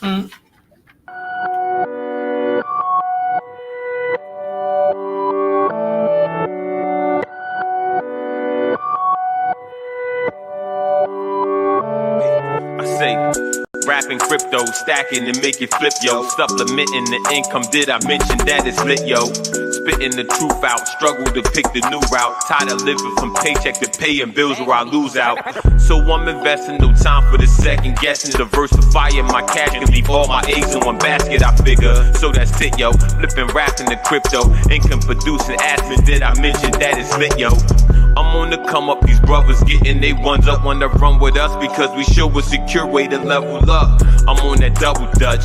Mm. I say, rapping crypto, stacking and make it flip, yo. Supplementing the income, did I mention that it's lit, yo? Spitting the truth out, struggle to pick the new route. Tired of living from paycheck to paying bills where I lose out. So I'm investing, no time for the second guessing. Diversifying my cash, can leave all my eggs in one basket, I figure. So that's it, yo. Flipping, rapping the crypto, income producing admin, did I mention that it's lit, yo? I'm on the come up, these brothers getting they ones up, wanna run with us because we show a secure way to level up. I'm on that double dutch,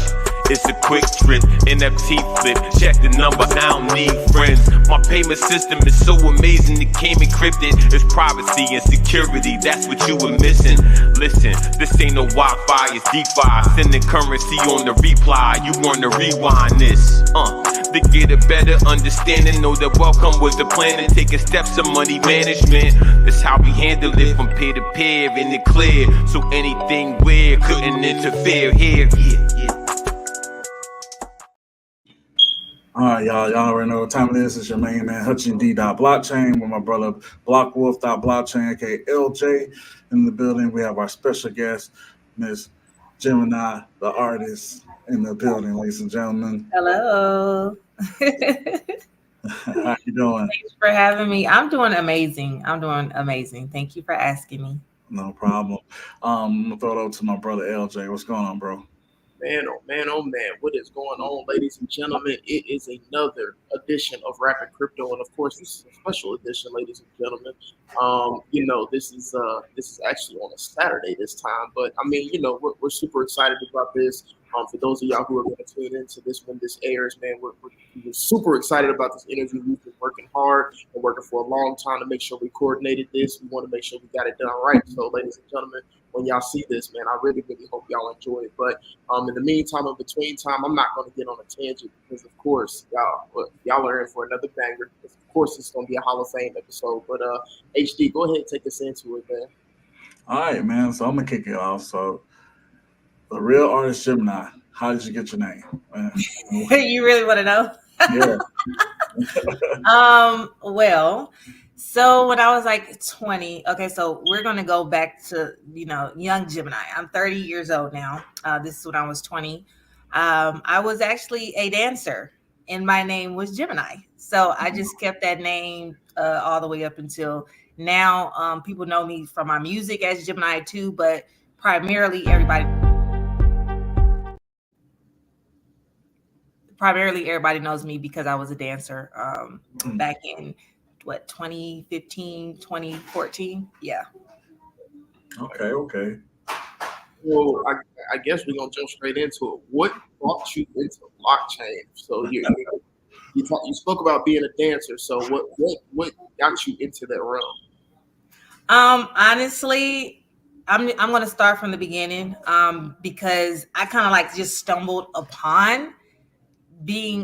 it's a quick trip, NFT flip, check the number, I don't need friends. My payment system is so amazing, it came encrypted. It's privacy and security, that's what you were missing. Listen, this ain't no Wi-Fi, it's DeFi, sending currency on the reply, you wanna rewind this, to get a better understanding, know that welcome was the plan and taking steps to money management. That's how we handle it from peer to peer in the clear. So anything weird couldn't interfere here. All right, y'all already know what time it is. It's your main man, HUTCH with my brother Blockwolf.blockchain, aka LJ, in the building. We have our special guest, Miss Gemini, the artist, in the building, ladies and gentlemen. Hello. How you doing? Thanks for having me. I'm doing amazing. Thank you for asking me. No problem. I'm gonna throw it over to my brother LJ. What's going on, bro? Man, oh man, oh man, what is going on, ladies and gentlemen? It is another edition of Rapping Crypto, and of course, this is a special edition, ladies and gentlemen. This is actually on a Saturday this time, but I mean, we're super excited about this. For those of y'all who are going to tune into this when this airs, man, we're super excited about this interview. We've been working hard and working for a long time to make sure we coordinated this. We want to make sure we got it done right. So, ladies and gentlemen, when y'all see this, man, I really, really hope y'all enjoy it. But in the meantime, in between time, I'm not going to get on a tangent because, of course, y'all are in for another banger. Of course, it's going to be a Hall of Fame episode. But HD, go ahead and take us into it, man. All right, man. So I'm going to kick it off. So the real artist Gemini, how did you get your name? You really want to know? Yeah. Well, so when I was like 20, okay, so we're going to go back to, young Gemini. I'm 30 years old now. This is when I was 20. I was actually a dancer and my name was Gemini. So I just kept that name all the way up until now. People know me from my music as Gemini too, but primarily everybody knows me because I was a dancer back in 2015, 2014. Yeah. Okay. Well, I guess we're gonna jump straight into it. What brought you into blockchain? So you spoke about being a dancer. So what got you into that realm? Honestly, I'm gonna start from the beginning because I kind of like just stumbled upon being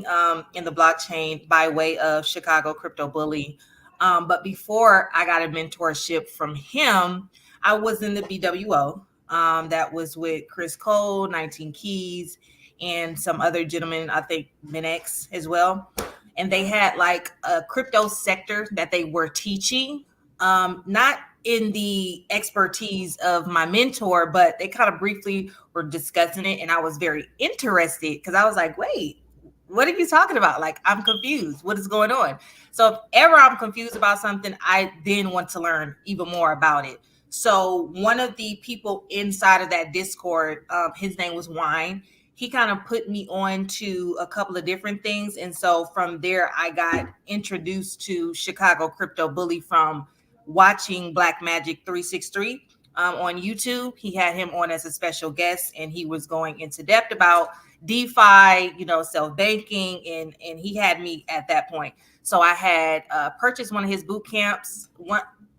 in the blockchain by way of Chicago Crypto Bully. But before I got a mentorship from him, I was in the BWO. That was with Chris Cole, 19 Keys, and some other gentlemen, I think Minex as well. And they had like a crypto sector that they were teaching, not in the expertise of my mentor, but they kind of briefly were discussing it. And I was very interested because I was like, wait, what are you talking about? Like, I'm confused. What is going on? So if ever I'm confused about something, I then want to learn even more about it. So one of the people inside of that Discord, his name was Wine. He kind of put me on to a couple of different things. And so from there, I got introduced to Chicago Crypto Bully from watching Black Magic 363 on YouTube. He had him on as a special guest, and he was going into depth about DeFi, self-banking, and he had me at that point. So I had purchased one of his boot camps,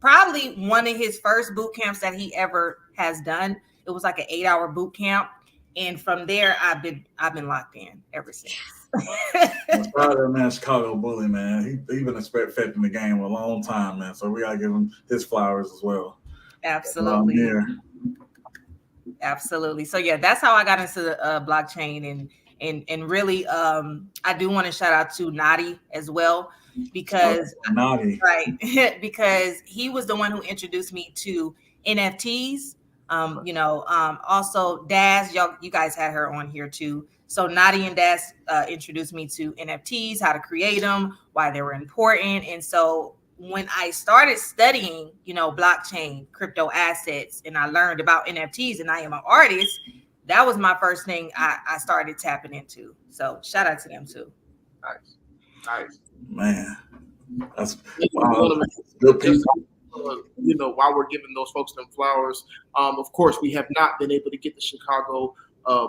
probably one of his first boot camps that he ever has done. It was like an 8-hour boot camp, and from there I've been locked in ever since. That's probably man, Chicago Bully, man. He been affecting the game a long time, man. So we gotta give him his flowers as well. Absolutely. Absolutely. So yeah, that's how I got into the blockchain, and really, I do want to shout out to Nadi as well, because Naughty. right, because he was the one who introduced me to NFTs. Also Daz, you guys had her on here too. So Nadi and Daz introduced me to NFTs, how to create them, why they were important, and so when I started studying, blockchain, crypto assets, and I learned about NFTs, and I am an artist, that was my first thing I started tapping into. So shout out to them too. Nice. Man, that's Gentlemen, good just, people. while we're giving those folks them flowers, of course, we have not been able to get the Chicago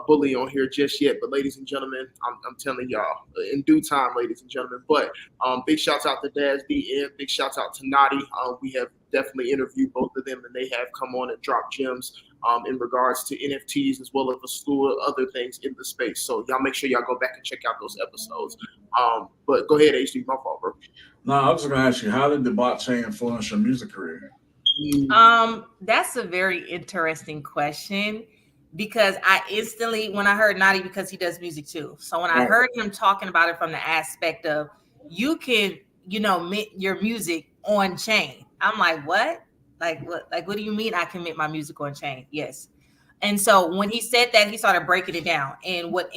bully on here just yet, but ladies and gentlemen, I'm telling y'all in due time, ladies and gentlemen. But big shouts out to Daz BN, big shouts out to Nadi. We have definitely interviewed both of them, and they have come on and dropped gems in regards to NFTs as well as a slew of other things in the space. So y'all make sure y'all go back and check out those episodes. But go ahead, HD, my fault, bro. No, I was going to ask you, how did the blockchain influence your music career? That's a very interesting question, because I instantly, when I heard Nadi, because he does music too. So when I heard him talking about it from the aspect of you can, mint your music on chain, I'm like, what? Like what? Like, what do you mean I can mint my music on chain? Yes. And so when he said that, he started breaking it down. And what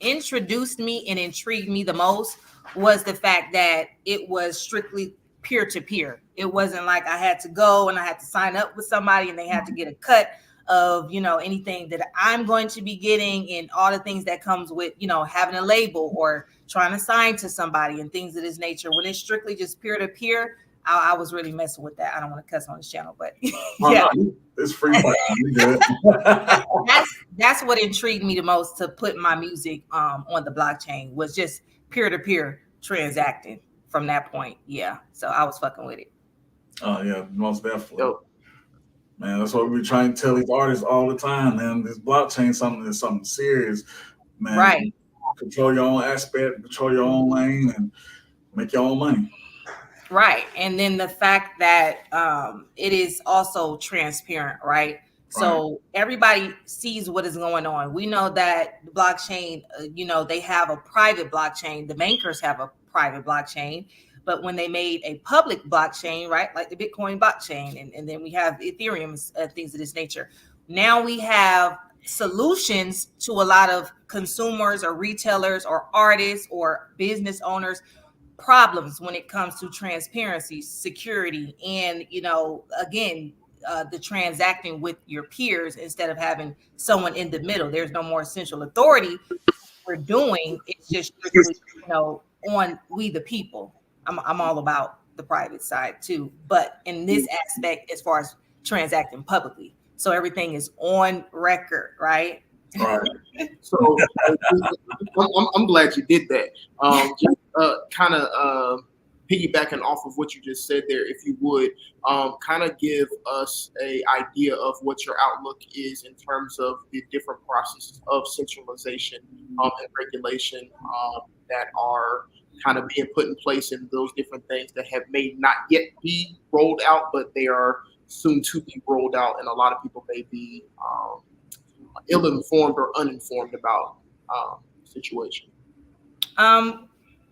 introduced me and intrigued me the most was the fact that it was strictly peer-to-peer. It wasn't like I had to go and I had to sign up with somebody and they had to get a cut of, anything that I'm going to be getting, and all the things that comes with, having a label or trying to sign to somebody and things of this nature. When it's strictly just peer-to-peer, I was really messing with that. I don't want to cuss on this channel, but yeah, it's free. that's what intrigued me the most, to put my music on the blockchain, was just peer-to-peer transacting from that point. Yeah, so I was fucking with it. Oh yeah, most definitely. Man, that's what we try and tell these artists all the time, man. This blockchain is something serious, man. Right. Control your own aspect, control your own lane, and make your own money. Right. And then the fact that it is also transparent, right? So everybody sees what is going on. We know that the blockchain, they have a private blockchain. The bankers have a private blockchain. But when they made a public blockchain, right, like the Bitcoin blockchain, and then we have Ethereum, things of this nature. Now we have solutions to a lot of consumers or retailers or artists or business owners problems when it comes to transparency, security, and, again, the transacting with your peers instead of having someone in the middle. There's no more central authority. We're doing it's just strictly, on we the people. I'm all about the private side too, but in this aspect, as far as transacting publicly, so everything is on record, right? Right. So I'm glad you did that. Kind of piggybacking off of what you just said there, if you would, kind of give us an idea of what your outlook is in terms of the different processes of centralization and regulation that are kind of being put in place, in those different things that may not yet be rolled out, but they are soon to be rolled out, and a lot of people may be ill-informed or uninformed about the situation.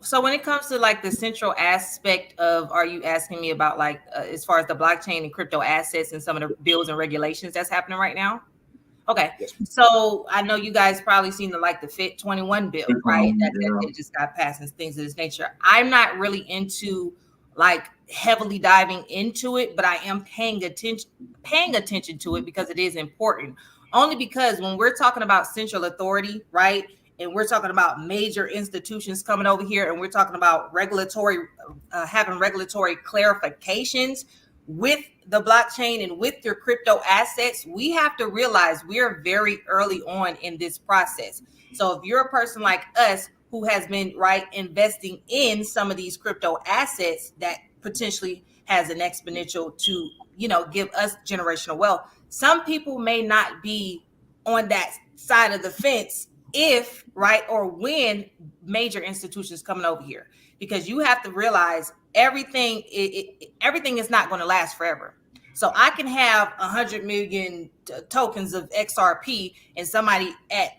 So when it comes to like the central aspect of, are you asking me about like as far as the blockchain and crypto assets and some of the bills and regulations that's happening right now? Okay. Yes. So I know you guys probably seen the FIT 21 bill, right? That just got passed and things of this nature. I'm not really into like heavily diving into it, but I am paying attention to it because it is important. Only because when we're talking about central authority, right? And we're talking about major institutions coming over here, and we're talking about having regulatory clarifications with the blockchain and with your crypto assets. We have to realize we're very early on in this process. So if you're a person like us who has been investing in some of these crypto assets that potentially has an exponential to, give us generational wealth, some people may not be on that side of the fence if, or when major institutions coming over here, because you have to realize everything is not going to last forever. So I can have 100 million tokens of XRP and somebody at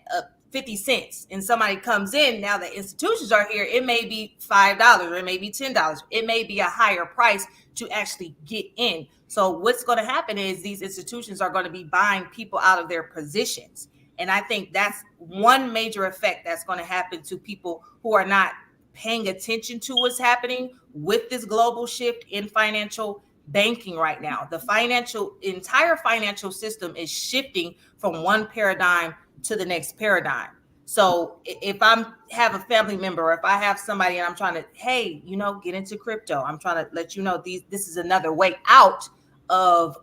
50 cents, and somebody comes in. Now the institutions are here. It may be $5, or it may be $10. It may be a higher price to actually get in. So what's going to happen is these institutions are going to be buying people out of their positions. And I think that's one major effect that's going to happen to people who are not paying attention to what's happening with this global shift in financial banking right now. The entire financial system is shifting from one paradigm to the next paradigm. So if have a family member, or if I have somebody and I'm trying to, hey, get into crypto, I'm trying to let you know this is another way out of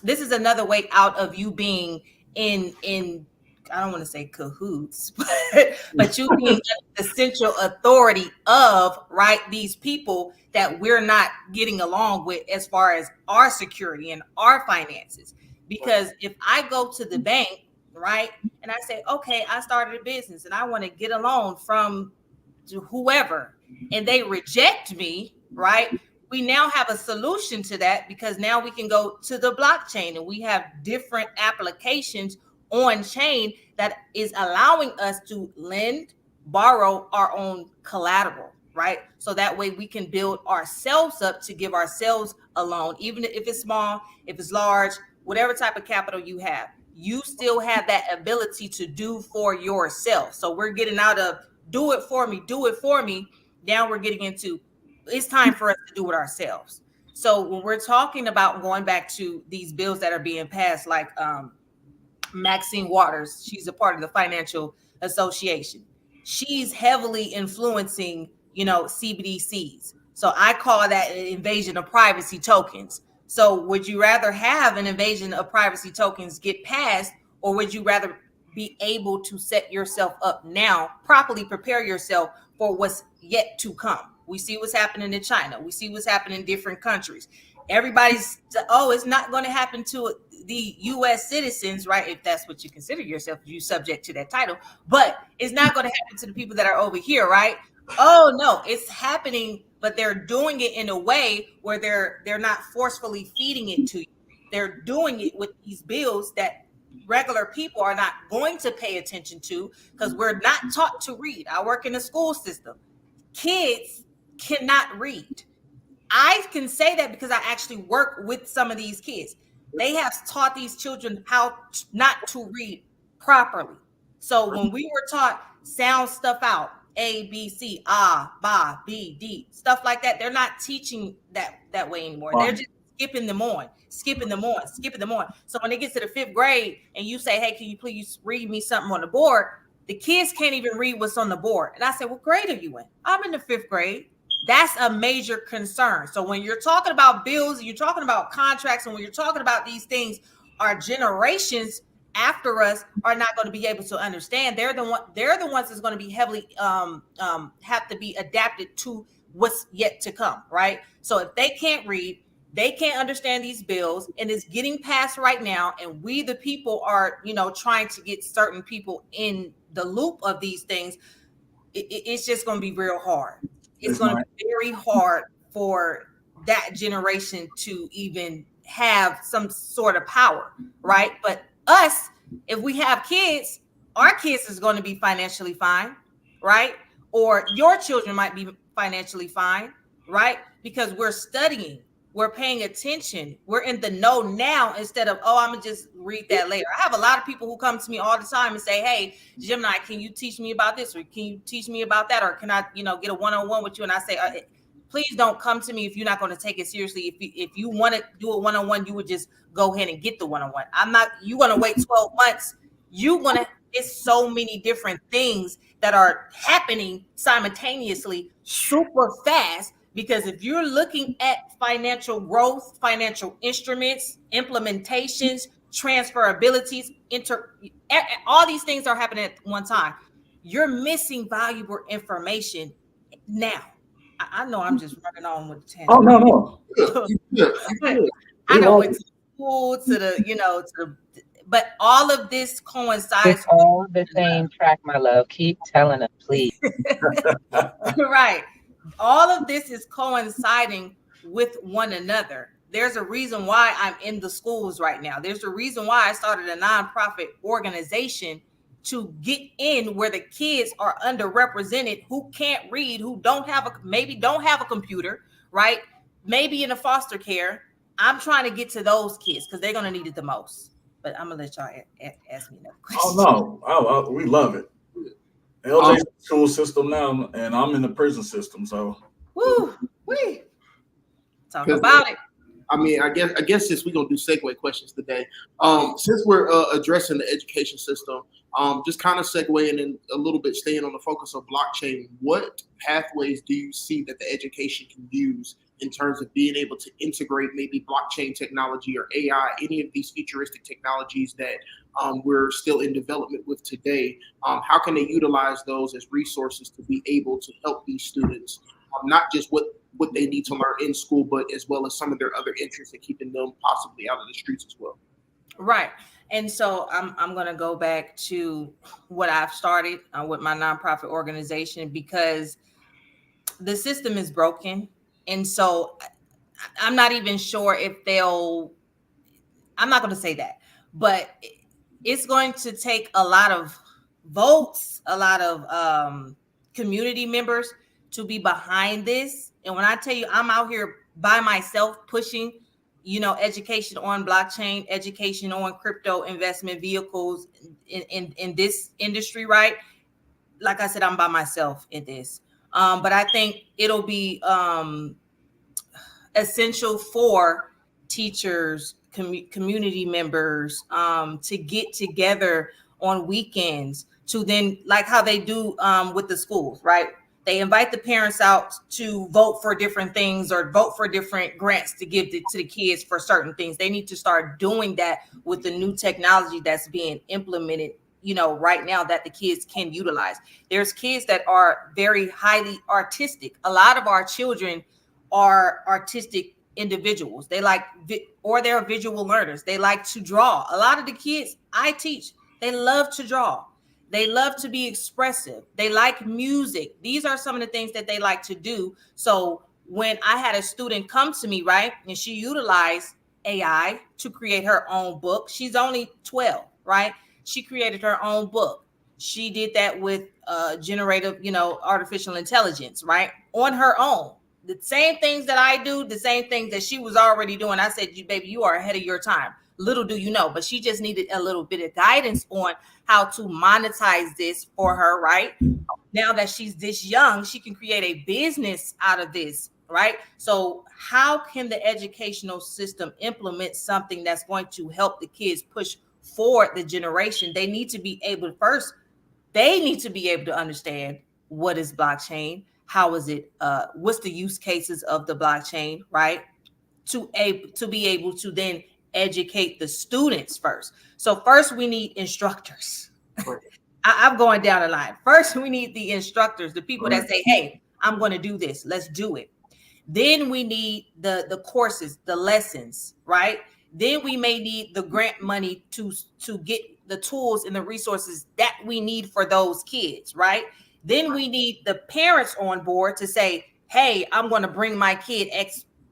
this is another way out of you being in I don't want to say cahoots, but you being the central authority of, right, these people that we're not getting along with as far as our security and our finances. Because if I go to the bank, right, and I say, okay, I started a business and I want to get a loan from whoever, and they reject me, right, we now have a solution to that, because now we can go to the blockchain and we have different applications on chain that is allowing us to lend, borrow our own collateral, right? So that way we can build ourselves up to give ourselves a loan, even if it's small, if it's large, whatever type of capital you have, you still have that ability to do for yourself. So we're getting out of do it for me. Now we're getting into it's time for us to do it ourselves. So when we're talking about going back to these bills that are being passed, like Maxine Waters, she's a part of the Financial Association. She's heavily influencing, CBDCs. So I call that an invasion of privacy tokens. So would you rather have an invasion of privacy tokens get passed, or would you rather be able to set yourself up now, properly prepare yourself for what's yet to come? We see what's happening in China. We see what's happening in different countries. Everybody's, it's not going to happen to the U.S. citizens, right? If that's what you consider yourself, you subject to that title. But it's not going to happen to the people that are over here, right? Oh, no, it's happening, but they're doing it in a way where they're not forcefully feeding it to you. They're doing it with these bills that regular people are not going to pay attention to, because we're not taught to read. I work in a school system. Kids cannot read. I can say that because I actually work with some of these kids. They have taught these children how not to read properly. So when we were taught sound stuff out, A, B, C, ah, ba, B, D, stuff like that, they're not teaching that way anymore. They're just skipping them on. So when it gets to the 5th grade and you say, hey, can you please read me something on the board? The kids can't even read what's on the board. And I said, what grade are you in? I'm in the 5th grade. That's a major concern. So when you're talking about bills, you're talking about contracts, and when you're talking about these things, our generations after us are not going to be able to understand. They're the ones that's going to be heavily have to be adapted to what's yet to come, right? So if they can't read, they can't understand these bills, and it's getting passed right now, and we the people are trying to get certain people in the loop of these things. It's just going to be real hard. It's going to be very hard for that generation to even have some sort of power, right? But us, if we have kids, our kids is going to be financially fine, right? Or your children might be financially fine, right? Because we're studying, we're paying attention, we're in the know now, instead of, I'm gonna just read that later. I have a lot of people who come to me all the time and say, hey, Gemini, can you teach me about this, or can you teach me about that, or can I get a one-on-one with you? And I say, please don't come to me if you're not going to take it seriously. If you want to do a one-on-one, you would just go ahead and get the one-on-one. You're going to wait 12 months. It's so many different things that are happening simultaneously super fast. Because if you're looking at financial growth, financial instruments, implementations, transferabilities, all these things are happening at one time. You're missing valuable information now. I know I'm just running on with the 10. Oh, no. I know it's school to the, but all of this coincides. It's all the same track, my love. Keep telling them, please. Right. All of this is coinciding with one another. there's a reason why I'm in the schools right now. There's a reason why I started a nonprofit organization to get in where the kids are underrepresented, who can't read, who maybe don't have a computer, right? Maybe in a foster care. I'm trying to get to those kids because they're going to need it the most. But I'm going to let y'all ask me another question. Oh, no. We love it. LJ's in the school system now, and I'm in the prison system. So, woo, wee. Talk about it. I mean, I guess since we're gonna do segue questions today, since we're addressing the education system, just kind of segueing in a little bit, staying on the focus of blockchain. What pathways do you see that the education can use in terms of being able to integrate maybe blockchain technology or AI, any of these futuristic technologies that we're still in development with today? How can they utilize those as resources to be able to help these students, not just what they need to learn in school, but as well as some of their other interests and keeping them possibly out of the streets as well? Right. And so I'm going to go back to what I've started with my nonprofit organization, because the system is broken. And so I'm not even sure if I'm not going to say that, but it's going to take a lot of votes, a lot of community members to be behind this. And when I tell you, I'm out here by myself pushing, education on blockchain, education on crypto investment vehicles in this industry, right? Like I said, I'm by myself in this. But I think it'll be essential for teachers, community members to get together on weekends to then, like how they do with the schools, right? They invite the parents out to vote for different things or vote for different grants to give to the kids for certain things. They need to start doing that with the new technology that's being implemented, right now, that the kids can utilize. There's kids that are very highly artistic. A lot of our children are artistic individuals. They're visual learners. They like to draw. A lot of the kids I teach, they love to draw. They love to be expressive. They like music. These are some of the things that they like to do. So when I had a student come to me, right, and she utilized AI to create her own book. She's only 12, right? She created her own book. She did that with generative, artificial intelligence, right? On her own. The same things that I do, the same things that she was already doing. I said, baby, you are ahead of your time. Little do you know, but she just needed a little bit of guidance on how to monetize this for her, right? Now that she's this young, she can create a business out of this, right? So how can the educational system implement something that's going to help the kids push forward the generation? They need to be able to understand what is blockchain, how is it, what's the use cases of the blockchain, right? To be able to then educate the students first. So first we need instructors. I'm going down the line. First, we need the instructors, the people that say, hey, I'm going to do this. Let's do it. Then we need the courses, the lessons, right? Then we may need the grant money to get the tools and the resources that we need for those kids, right? Then we need the parents on board to say, hey, I'm going to bring my kid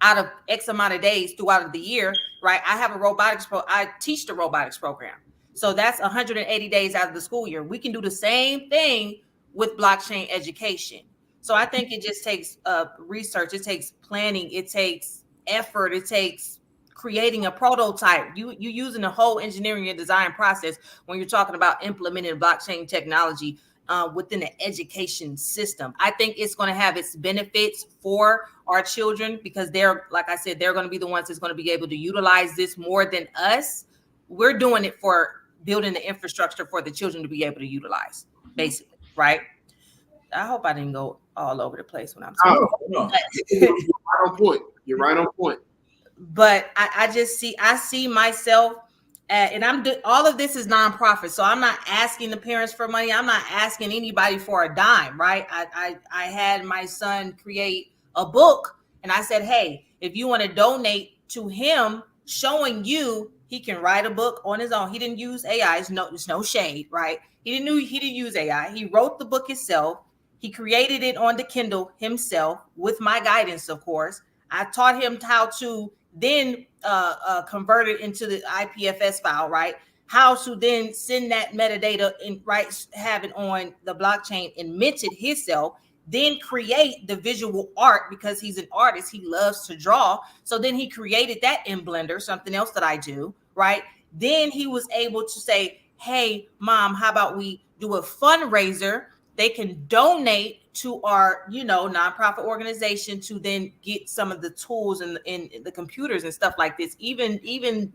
out of X amount of days throughout the year, right? I have I teach the robotics program. So that's 180 days out of the school year. We can do the same thing with blockchain education. So I think it just takes research. It takes planning. It takes effort. It takes creating a prototype. You using the whole engineering and design process when you're talking about implementing blockchain technology within the education system. I think it's going to have its benefits for our children because they're, like I said, they're going to be the ones that's going to be able to utilize this more than us. We're doing it for building the infrastructure for the children to be able to utilize, basically, right? I hope I didn't go all over the place when I'm talking. No. You're right on point. You're right on point. But I see myself, and all of this is nonprofit. So I'm not asking the parents for money. I'm not asking anybody for a dime, right? I had my son create a book, and I said, hey, if you want to donate to him, showing you he can write a book on his own. He didn't use AI. It's no shade, right? He didn't use AI. He wrote the book himself. He created it on the Kindle himself with my guidance, of course. I taught him how to then convert it into the IPFS file, right? How to then send that metadata and have it on the blockchain and mint it himself, then create the visual art because he's an artist. He loves to draw. So then he created that in Blender, something else that I do, right? Then he was able to say, hey, mom, how about we do a fundraiser? They can donate to our, nonprofit organization to then get some of the tools and the computers and stuff like this, even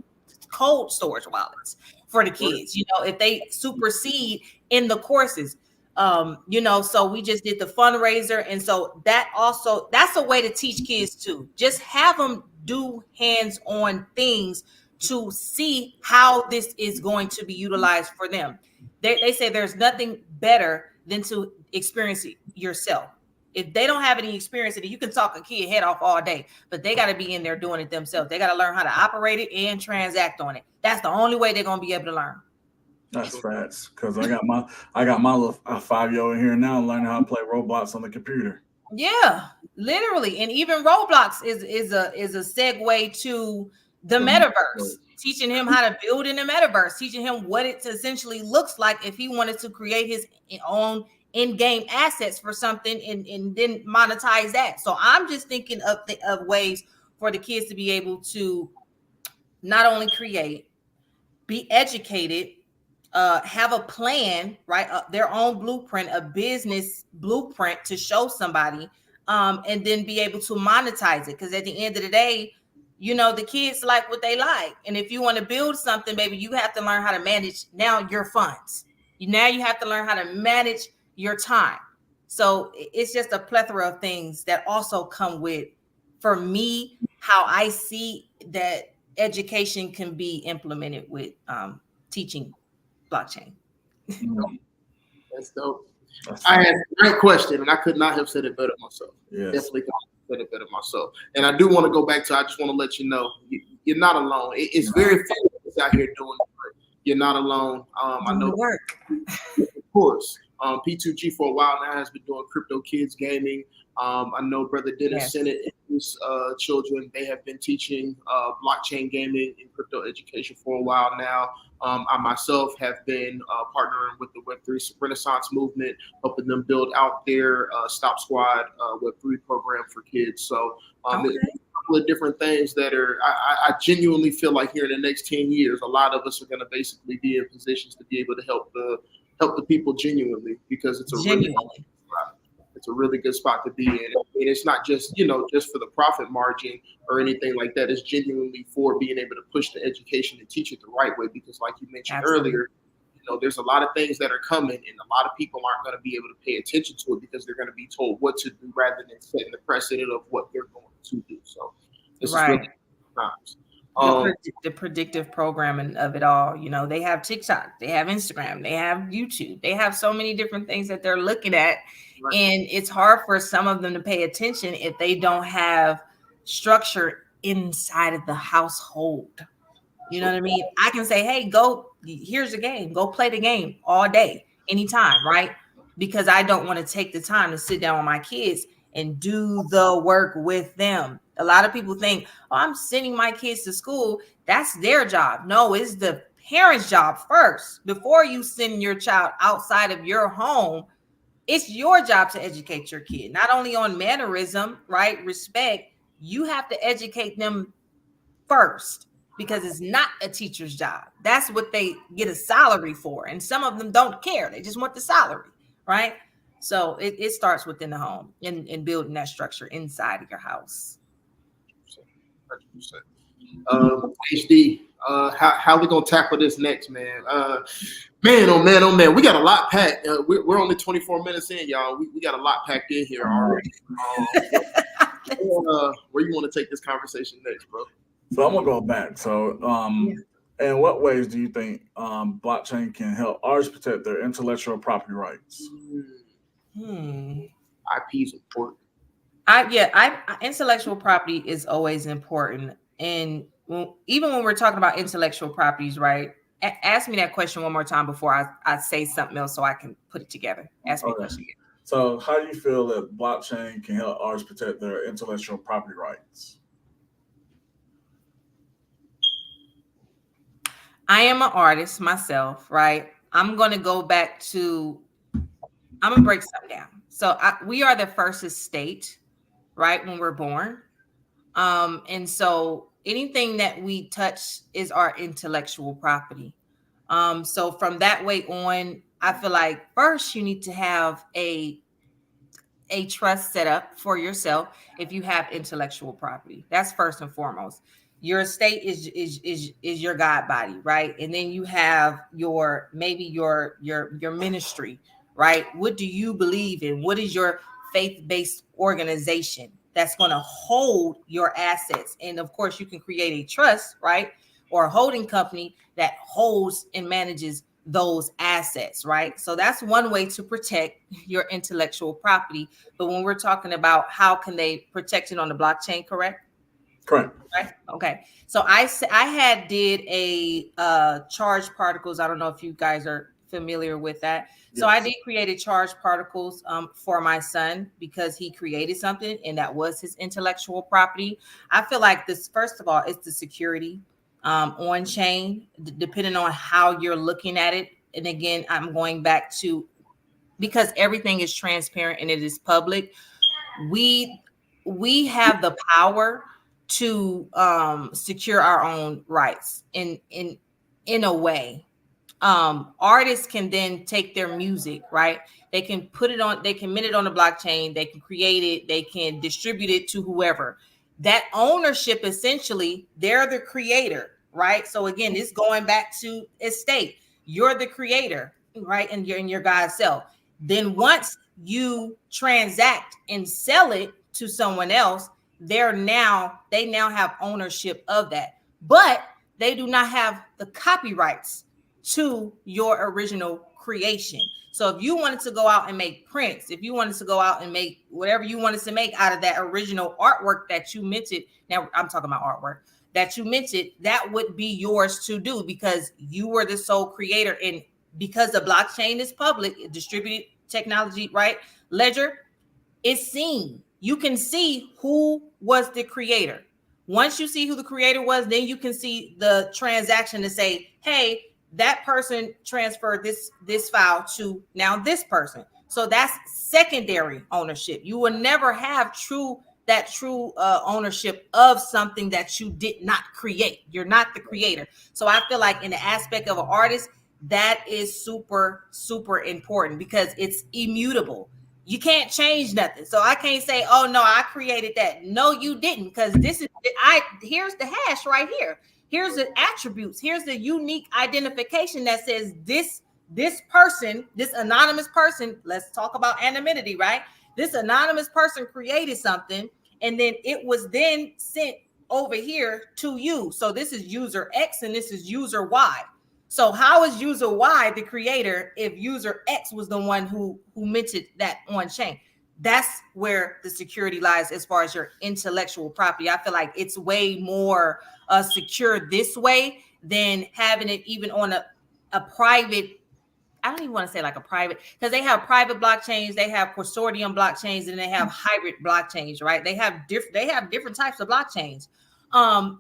cold storage wallets for the kids, if they supersede in the courses. So we just did the fundraiser. And so that's a way to teach kids too. Just have them do hands-on things to see how this is going to be utilized for them. They say there's nothing better than to experience it yourself. If they don't have any experience in it, you can talk a kid head off all day, but they got to be in there doing it themselves. They got to learn how to operate it and transact on it. That's the only way they're going to be able to learn. That's facts. Because I got my little 5-year-old in here now learning how to play Roblox on the computer. Yeah, literally. And even Roblox is a segue to the metaverse, teaching him how to build in the metaverse, teaching him what it essentially looks like if he wanted to create his own in-game assets for something and then monetize that. So I'm just thinking of ways for the kids to be able to not only create, be educated, have a plan, right? Their own blueprint, a business blueprint to show somebody, and then be able to monetize it. Because at the end of the day, the kids like what they like. And if you want to build something, baby, you have to learn how to manage now your funds. Now you have to learn how to manage your time. So it's just a plethora of things that also come with, for me, how I see that education can be implemented with teaching blockchain. That's dope. I had a great question, and I could not have said it better myself. Yes. Definitely could have said it better myself. And I do want to go back to, I just want to let you know, you're not alone. It's very few out here doing it, but you're not alone. I know work. Of course. P2G for a while now has been doing crypto kids gaming. I know Brother Dennis Sennett and his children, they have been teaching blockchain gaming and crypto education for a while now. I myself have been partnering with the Web3 Renaissance movement, helping them build out their Stop Squad Web3 program for kids. So there's a couple of different things that are, I genuinely feel like here in the next 10 years, a lot of us are going to basically be in positions to be able to help the people genuinely, because it's a really good spot to be in. And it's not just, just for the profit margin or anything like that. It's genuinely for being able to push the education and teach it the right way. Because like you mentioned earlier, there's a lot of things that are coming, and a lot of people aren't going to be able to pay attention to it because they're going to be told what to do rather than setting the precedent of what they're going to do. So this is really times. The predictive programming of it all. They have TikTok, they have Instagram, they have YouTube, they have so many different things that they're looking at. Right. And it's hard for some of them to pay attention if they don't have structure inside of the household. You know what I mean? I can say, hey, here's a game, go play the game all day, anytime, right? Because I don't want to take the time to sit down with my kids and do the work with them. A lot of people think, I'm sending my kids to school. That's their job. No, it's the parent's job first. Before you send your child outside of your home, it's your job to educate your kid, not only on mannerism, right? Respect. You have to educate them first, because it's not a teacher's job. That's what they get a salary for. And some of them don't care. They just want the salary, right? So it starts within the home and building that structure inside of your house. 100%. HD, how we gonna tackle this next, man? Man, oh man, we got a lot packed. We're only 24 minutes in, y'all. We got a lot packed in here already. Where you want to take this conversation next, bro? So I'm gonna go back. So, in what ways do you think blockchain can help artists protect their intellectual property rights? IP is important. Intellectual property is always important, and even when we're talking about intellectual properties, right? Ask me that question one more time before I say something else so I can put it together. Ask me a question again. So, how do you feel that blockchain can help artists protect their intellectual property rights? I am an artist myself, right? I'm going to go back to, I'm going to break something down. So we are the first estate, right? When we're born. And so anything that we touch is our intellectual property. So from that way on, I feel like first you need to have a trust set up for yourself if you have intellectual property. That's first and foremost. Your estate is your God body, right? And then you have your maybe your ministry, right? What do you believe in? What is your faith-based organization that's going to hold your assets? And of course, you can create a trust, right? Or a holding company that holds and manages those assets, right? So that's one way to protect your intellectual property. But when we're talking about how can they protect it on the blockchain, correct? Correct. Right. Okay. So I had did a charged particles. I don't know if you guys are familiar with that. So I did create a charged particles for my son because he created something and that was his intellectual property. I feel like this, first of all, it's the security on chain, depending on how you're looking at it. And again, I'm going back to, because everything is transparent and it is public, we have the power to secure our own rights in a way. Artists can then take their music, right? They can put it on, they can mint it on the blockchain, they can create it, they can distribute it to whoever. That ownership, essentially, they're the creator, right? So again, it's going back to estate. You're the creator, right? And you're in your God's self. Then once you transact and sell it to someone else, they now have ownership of that, but they do not have the copyrights to your original creation. So if you wanted to go out and make prints, if you wanted to go out and make whatever you wanted to make out of that original artwork that you minted, now I'm talking about artwork that you minted, that would be yours to do because you were the sole creator. And because the blockchain is public, distributed technology, right? Ledger is seen. You can see who was the creator. Once you see who the creator was, then you can see the transaction to say, hey, that person transferred this file to now this person. So that's secondary ownership. You will never have true ownership of something that you did not create. You're not the creator. So I feel like in the aspect of an artist, that is super, super important because it's immutable. You can't change nothing. So I can't say, oh no, I created that. No, you didn't, because here's the hash right here. Here's the attributes. Here's the unique identification that says this person, this anonymous person, let's talk about anonymity, right? This anonymous person created something and then it was then sent over here to you. So this is user X and this is user Y. So how is user Y the creator if user X was the one who minted that on chain? That's where the security lies as far as your intellectual property. I feel like it's way more secure this way than having it even on a private. I don't even want to say like a private, because they have private blockchains, they have consortium blockchains, and they have hybrid blockchains, right? They have different types of blockchains.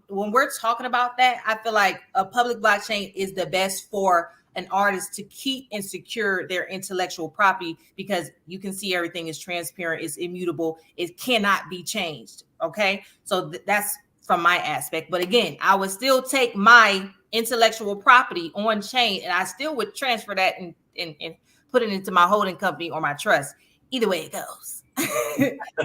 When we're talking about that, I feel like a public blockchain is the best for an artist to keep and secure their intellectual property because you can see everything is transparent, it's immutable, it cannot be changed. Okay, so that's from my aspect. But again, I would still take my intellectual property on chain and I still would transfer that and put it into my holding company or my trust. Either way it goes.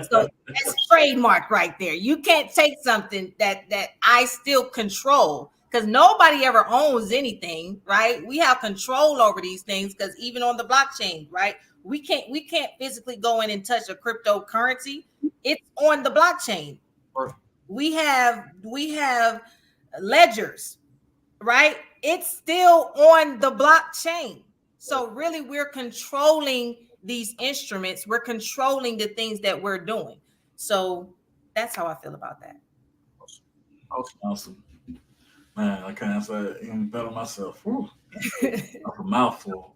So that's trademark right there. You can't take something that I still control, because nobody ever owns anything, right? We have control over these things because even on the blockchain, right? We can't physically go in and touch a cryptocurrency. It's on the blockchain. We have ledgers, right? It's still on the blockchain. So really we're controlling these instruments, we're controlling the things that we're doing. So that's how I feel about that. Awesome. Man, I can't answer it even better myself. That's a mouthful.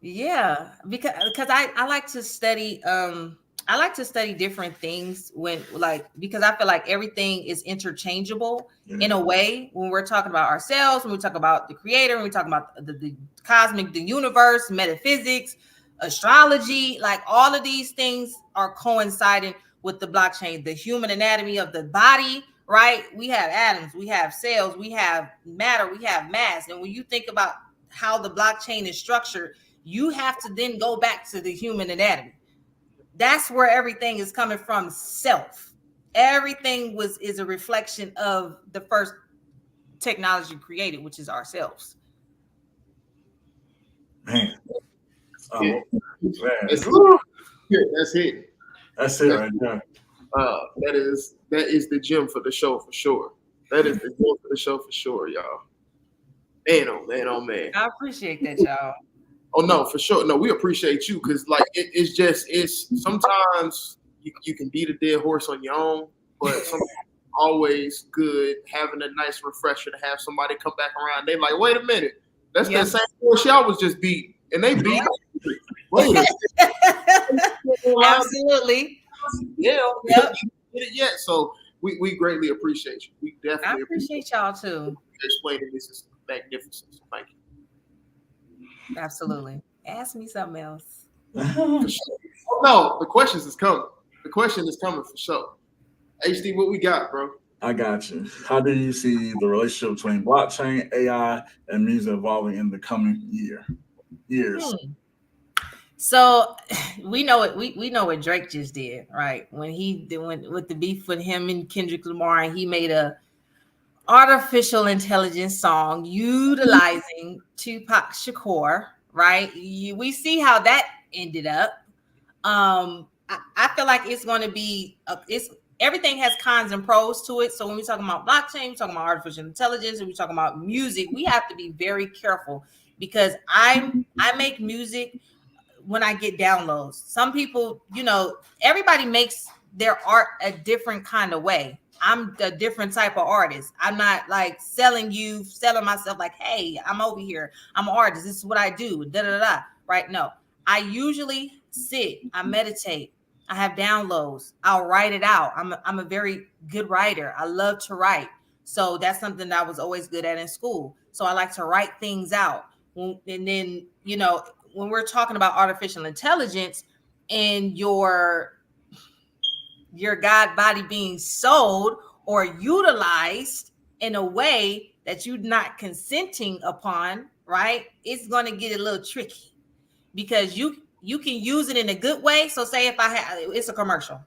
Yeah, because I like to study. I I like to study different things because I feel like everything is interchangeable in a way when we're talking about ourselves, when we talk about the creator, when we talk about the cosmic, the universe, metaphysics, astrology, like all of these things are coinciding with the blockchain, the human anatomy of the body, right? We have atoms, we have cells, we have matter, we have mass. And when you think about how the blockchain is structured, you have to then go back to the human anatomy. That's where everything is coming from. Self. Everything is a reflection of the first technology created, which is ourselves. Man. That's it. That's it right there. That is the gem for the show for sure. That is the gem for the show for sure, y'all. Man, oh man, oh man. I appreciate that, y'all. Oh no, for sure. No, we appreciate you because like it's sometimes you can beat a dead horse on your own, but sometimes always good having a nice refresher to have somebody come back around. They like, wait a minute, that's the same horse y'all was just beat, and they beat. Wait a Absolutely. Yeah. Yep. Did it yet? So we greatly appreciate you. We definitely appreciate y'all too. Explaining this is magnificent. So thank you. Absolutely. Ask me something else. For sure. Oh, no, the questions is coming. The question is coming for sure. HD, what we got, bro? I got you. How do you see the relationship between blockchain, AI, and music evolving in the coming years? So we know it. We know what Drake just did, right? When he went with the beef with him and Kendrick Lamar, and he made a artificial intelligence song utilizing Tupac Shakur, right? We see how that ended up. I feel like it's going to be everything has cons and pros to it. So when we talk about blockchain, we're talking about artificial intelligence, and we're talking about music, we have to be very careful because I make music when I get downloads. Some people, everybody makes their art a different kind of way. I'm a different type of artist. I'm not like selling myself like, hey, I'm over here. I'm an artist. This is what I do. Right? No, I usually sit, I meditate, I have downloads. I'll write it out. I'm a very good writer. I love to write. So that's something that I was always good at in school. So I like to write things out. And then, when we're talking about artificial intelligence and your God body being sold or utilized in a way that you're not consenting upon, right? It's going to get a little tricky because you can use it in a good way. So say if it's a commercial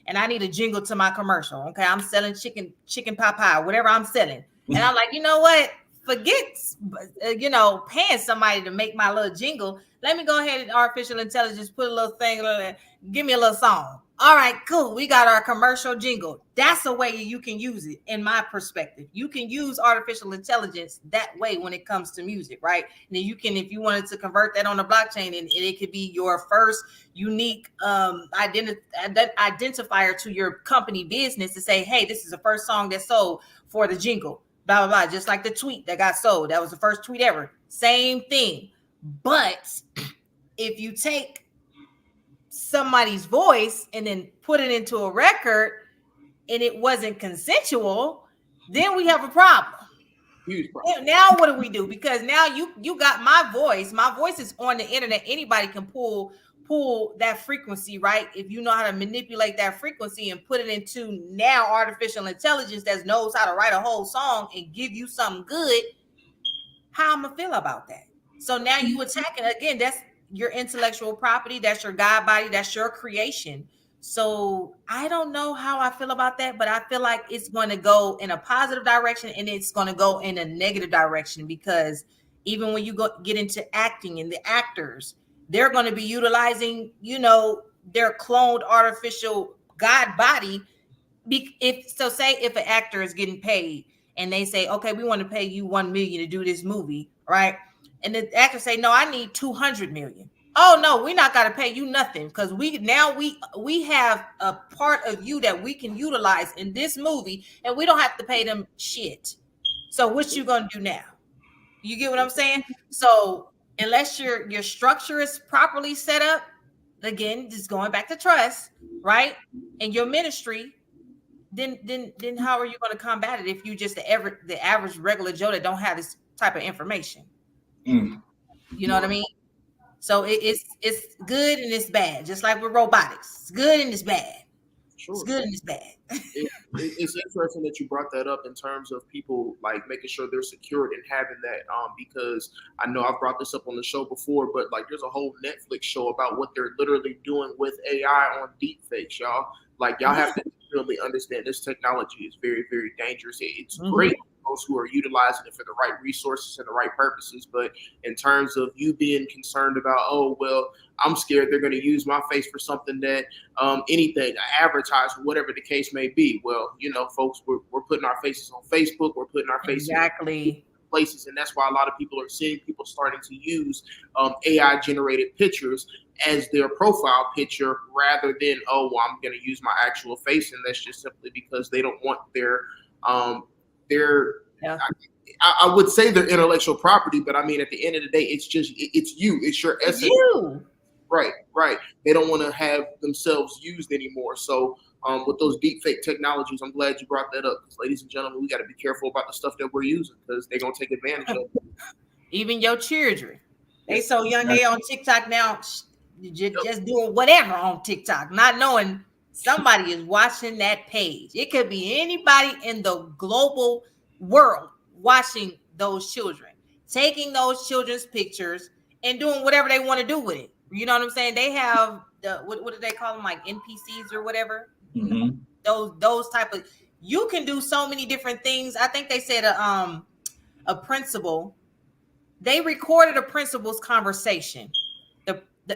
and I need a jingle to my commercial. Okay. I'm selling chicken pot pie, whatever I'm selling. And I'm like, you know what? Forget, paying somebody to make my little jingle. Let me go ahead and artificial intelligence, put a little thing, give me a little song. All right, cool. We got our commercial jingle. That's a way you can use it, in my perspective. You can use artificial intelligence that way when it comes to music, right? And then you can, if you wanted to convert that on the blockchain, and it could be your first unique identifier to your company business to say, hey, this is the first song that's sold for the jingle. Blah, blah, blah. Just like the tweet that got sold. That was the first tweet ever. Same thing. But if you take somebody's voice and then put it into a record and it wasn't consensual, then we have a problem. Huge problem. Now what do we do? Because now you got my voice. My voice is on the internet. Anybody can pull that frequency, right? If you know how to manipulate that frequency and put it into now artificial intelligence that knows how to write a whole song and give you something good, how I'm gonna feel about that? So now you attacking again. That's your intellectual property. That's your God body. That's your creation. So I don't know how I feel about that, but I feel like it's going to go in a positive direction and it's going to go in a negative direction, because even when you get into acting and the actors, they're going to be utilizing, their cloned artificial God body. Say if an actor is getting paid and they say, okay, we want to pay you $1 million to do this movie, right? And the actor say, no, I need 200 million. Oh no, we're not going to pay you nothing because we have a part of you that we can utilize in this movie and we don't have to pay them shit. So what you going to do now? You get what I'm saying? So unless your structure is properly set up, again, just going back to trust, right? And your ministry, then how are you going to combat it if you just the average regular Joe that don't have this type of information? Mm. You know what I mean? So it's good and it's bad, just like with robotics. It's good and it's bad. Sure. It's good and it's bad. It's interesting that you brought that up in terms of people like making sure they're secured and having that, because I know I've brought this up on the show before, but like there's a whole Netflix show about what they're literally doing with AI on deepfakes, y'all. Like y'all have to really understand this technology is very, very dangerous. It's great for those who are utilizing it for the right resources and the right purposes, but in terms of you being concerned about, oh well, I'm scared they're going to use my face for something that anything, advertise, whatever the case may be. Well, you know, folks, we're putting our faces on Facebook, we're putting our faces in places, and that's why a lot of people are seeing people starting to use AI generated pictures as their profile picture rather than, oh, well, I'm going to use my actual face, and that's just simply because they don't want their I would say their intellectual property, but I mean, at the end of the day, it's just, it's you, it's your essence. You. Right. They don't want to have themselves used anymore. So with those deep fake technologies, I'm glad you brought that up. Because ladies and gentlemen, we got to be careful about the stuff that we're using because they're going to take advantage of it. Even your children. They so young, they on TikTok now, just doing whatever on TikTok, not knowing somebody is watching that page. It could be anybody in the global world watching those children, taking those children's pictures and doing whatever they want to do with it. You know what I'm saying? They have the what do they call them, like NPCs or whatever? Mm-hmm. Those type of, you can do so many different things. I think they said a principal, they recorded a principal's conversation.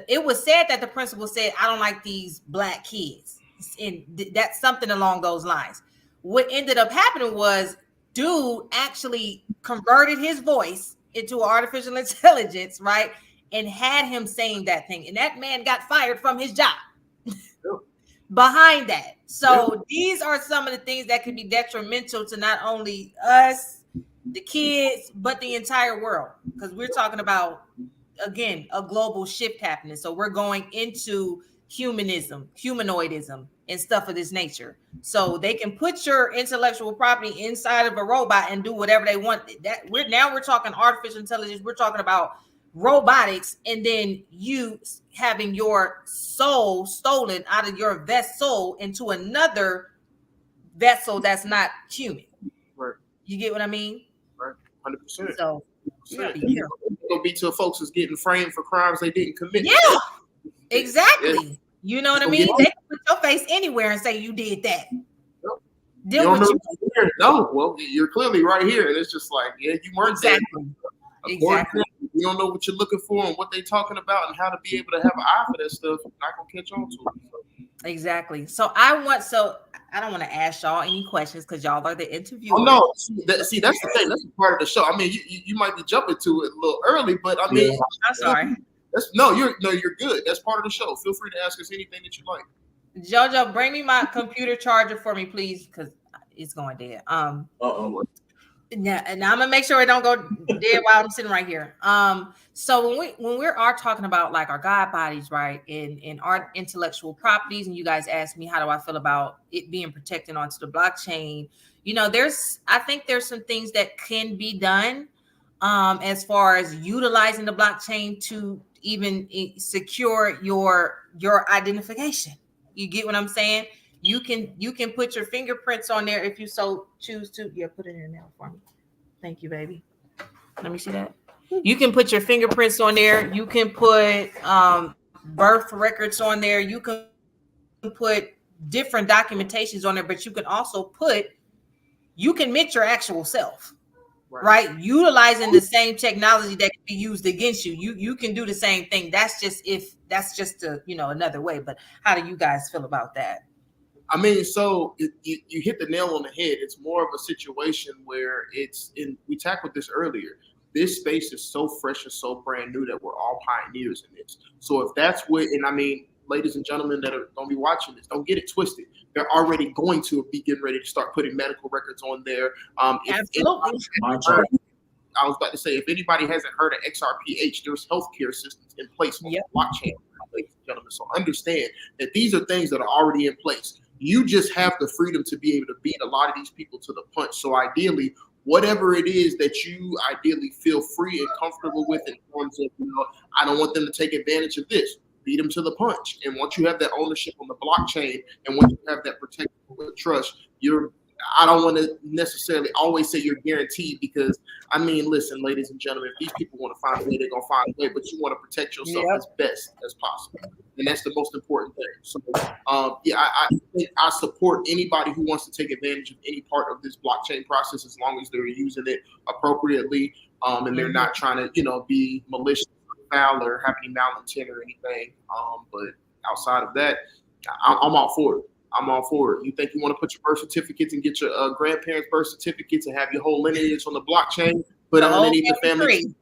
It was said that the principal said, I don't like these black kids. And that's something along those lines. What ended up happening was dude actually converted his voice into artificial intelligence, right? And had him saying that thing. And that man got fired from his job behind that. So these are some of the things that could be detrimental to not only us, the kids, but the entire world. Because we're talking about, again, a global shift happening. So we're going into humanoidism, and stuff of this nature. So they can put your intellectual property inside of a robot and do whatever they want. We're talking artificial intelligence. We're talking about robotics, and then you having your soul stolen out of your vessel into another vessel that's not human. Right. You get what I mean? Right. 100%. So you gotta be careful. It's gonna be till folks is getting framed for crimes they didn't commit. Yeah, exactly. Yeah. You know what I mean? Yeah. They can put your face anywhere and say you did that. No, well, you're clearly right here, and it's just like, yeah, you weren't exactly. Exactly. You don't know what you're looking for and what they're talking about and how to be able to have an eye for that stuff. You're not gonna catch on to it. So. Exactly. So I don't want to ask y'all any questions because y'all are the interviewers. Oh no, that's the thing. That's a part of the show. I mean, you might be jumping to it a little early, but I mean, I'm sorry. You're good. That's part of the show. Feel free to ask us anything that you like. JoJo, bring me my computer charger for me, please, because it's going dead. Yeah, and I'm gonna make sure it don't go dead while I'm sitting right here. So when we are talking about like our God bodies, right, and our intellectual properties, and you guys asked me how do I feel about it being protected onto the blockchain, you know, I think there's some things that can be done as far as utilizing the blockchain to even secure your identification. You get what I'm saying? You can put your fingerprints on there if you so choose to. Yeah, put it in now for me. Thank you, baby. Let me see that. You can put your fingerprints on there. You can put birth records on there. You can put different documentations on there, but you can also mint your actual self. Right? Utilizing the same technology that can be used against you. You can do the same thing. That's just another way. But how do you guys feel about that? I mean, so you hit the nail on the head. It's more of a situation where we tackled this earlier. This space is so fresh and so brand new that we're all pioneers in this. So if that's and I mean, ladies and gentlemen that are going to be watching this, don't get it twisted. They're already going to be getting ready to start putting medical records on there. Absolutely. I was about to say, if anybody hasn't heard of XRPH, there's healthcare systems in place on the blockchain, ladies and gentlemen. gentlemen. So understand that these are things that are already in place. You just have the freedom to be able to beat a lot of these people to the punch. So ideally, whatever it is that you ideally feel free and comfortable with in terms of, I don't want them to take advantage of this, beat them to the punch. And once you have that ownership on the blockchain, and once you have that protection with trust, I don't want to necessarily always say you're guaranteed, because listen, ladies and gentlemen, if these people want to find a way, they're going to find a way, but you want to protect yourself as best as possible. And that's the most important thing. So, I think I support anybody who wants to take advantage of any part of this blockchain process, as long as they're using it appropriately, and they're not trying to, be malicious or foul or have any malintent or anything. But outside of that, I'm all for it. I'm all for it. You think you want to put your birth certificates and get your grandparents' birth certificates and have your whole lineage on the blockchain, put it underneath the family,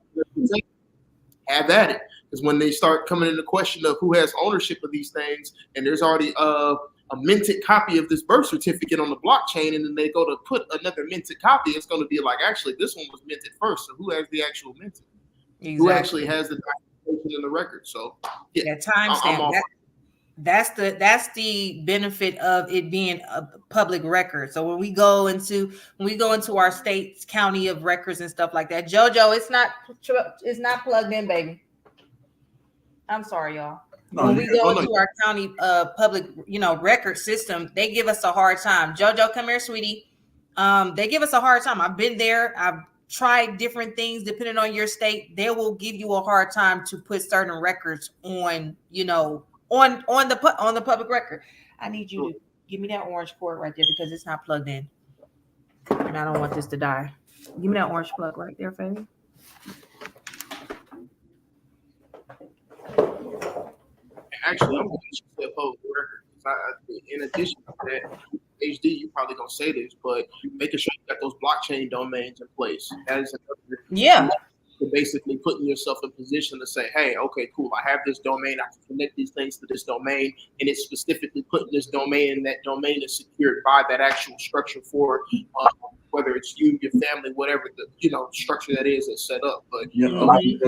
have at it. Because when they start coming into question of who has ownership of these things, and there's already a minted copy of this birth certificate on the blockchain, and then they go to put another minted copy, it's going to be like, actually, this one was minted first. So who has the actual minted? Exactly. Who actually has the documentation in the record? So timestamp. That's the benefit of it being a public record. So when we go into our state's county of records and stuff like that, JoJo, it's not plugged in, baby. I'm sorry, y'all. When we go into our county public, record system, they give us a hard time. JoJo, come here, sweetie. They give us a hard time. I've been there. I've tried different things depending on your state. They will give you a hard time to put certain records on, on the public record. I need you to give me that orange cord right there, because it's not plugged in, and I don't want this to die. Give me that orange plug right there, baby. Actually, I'm going to say public record. In addition to that, HD, you're probably going to say this, but making sure you got those blockchain domains in place. That is another basically putting yourself in position to say, hey, okay, cool, I have this domain, I can connect these things to this domain, and it's specifically putting this domain, and that domain is secured by that actual structure for whether it's you, your family, whatever the structure that is that's set up. But if you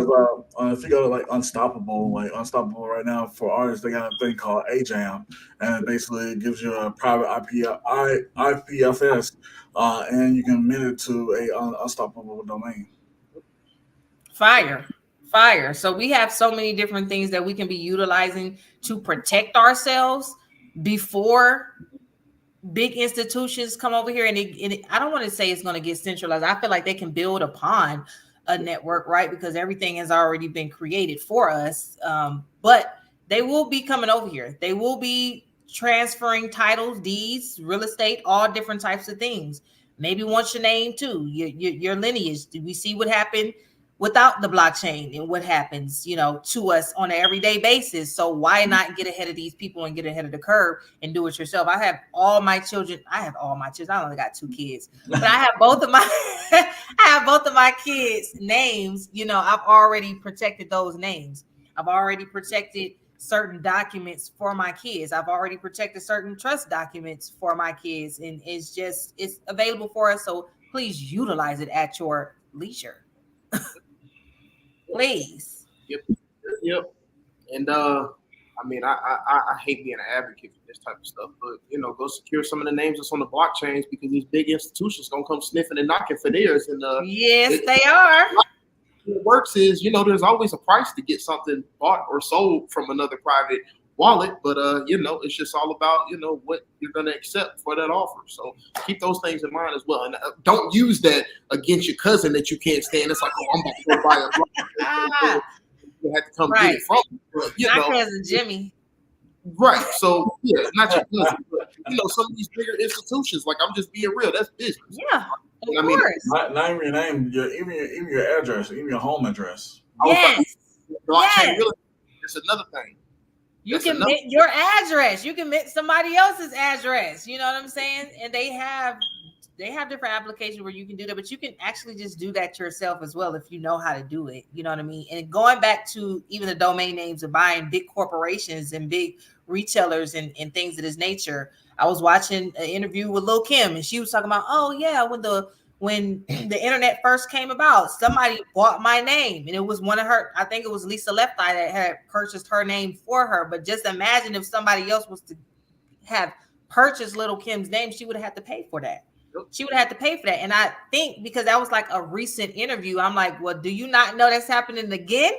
go to like Unstoppable right now for artists, they got a thing called AJAM, and basically it gives you a private IPFS, and you can mint it to a unstoppable domain. Fire. So we have so many different things that we can be utilizing to protect ourselves before big institutions come over here. And I don't want to say it's going to get centralized. I feel like they can build upon a network, right? Because everything has already been created for us. But they will be coming over here. They will be transferring titles, deeds, real estate, all different types of things. Maybe want your name too, your lineage. Did we see what happened without the blockchain and what happens, to us on an everyday basis? So why not get ahead of these people and get ahead of the curve and do it yourself? I have all my children. I only got 2 kids, but I have both of my kids' names. I've already protected those names. I've already protected certain documents for my kids. I've already protected certain trust documents for my kids, and it's available for us. So please utilize it at your leisure. Please. Yep. And I hate being an advocate for this type of stuff, but go secure some of the names that's on the blockchains, because these big institutions gonna come sniffing and knocking for theirs. And yes, they are. What it works is, there's always a price to get something bought or sold from another private wallet, but it's just all about what you're going to accept for that offer. So keep those things in mind as well, and don't use that against your cousin that you can't stand. It's like, I'm about to go buy a block. You have to come get it from my cousin Jimmy. Right. So not your cousin, but some of these bigger institutions, like, I'm just being real, that's business. Yeah, of course. Not even your name, even your address, even your home address. Yes. It's another thing. You can mint your address. You can mint somebody else's address. You know what I'm saying? And they have different applications where you can do that, but you can actually just do that yourself as well if you know how to do it. You know what I mean? And going back to even the domain names of buying big corporations and big retailers and things of this nature. I was watching an interview with Lil' Kim, and she was talking about, oh yeah, when when the internet first came about, somebody bought my name, and it was one of her. I think it was Lisa Left Eye that had purchased her name for her. But just imagine if somebody else was to have purchased Little Kim's name, she would have had to pay for that. She would have had to pay for that. And I think because that was like a recent interview, I'm like, well, do you not know that's happening again?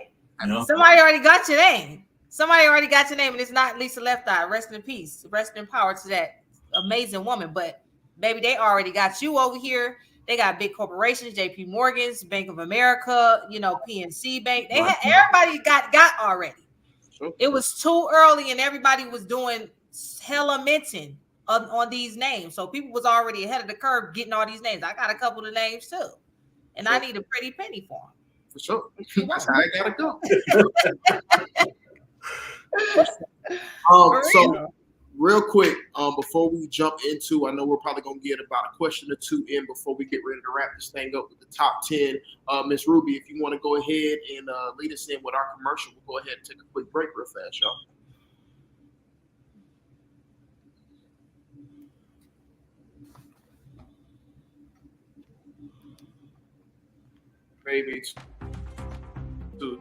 No. Somebody already got your name. Somebody already got your name, and it's not Lisa Left Eye. Rest in peace. Rest in power to that amazing woman. But baby, they already got you over here. They got big corporations, JP Morgan's, Bank of America, you know, PNC Bank. They had everybody got already. Sure. It was too early, and everybody was doing hella minting on these names. So people was already ahead of the curve getting all these names. I got a couple of names too, and I need a pretty penny for them. For sure. That's how I gotta go. So real quick, before we jump into, I know we're probably gonna get about a question or two in before we get ready to wrap this thing up with the top 10. Miss Ruby, if you want to go ahead and lead us in with our commercial, we'll go ahead and take a quick break real fast, y'all. Baby, dude.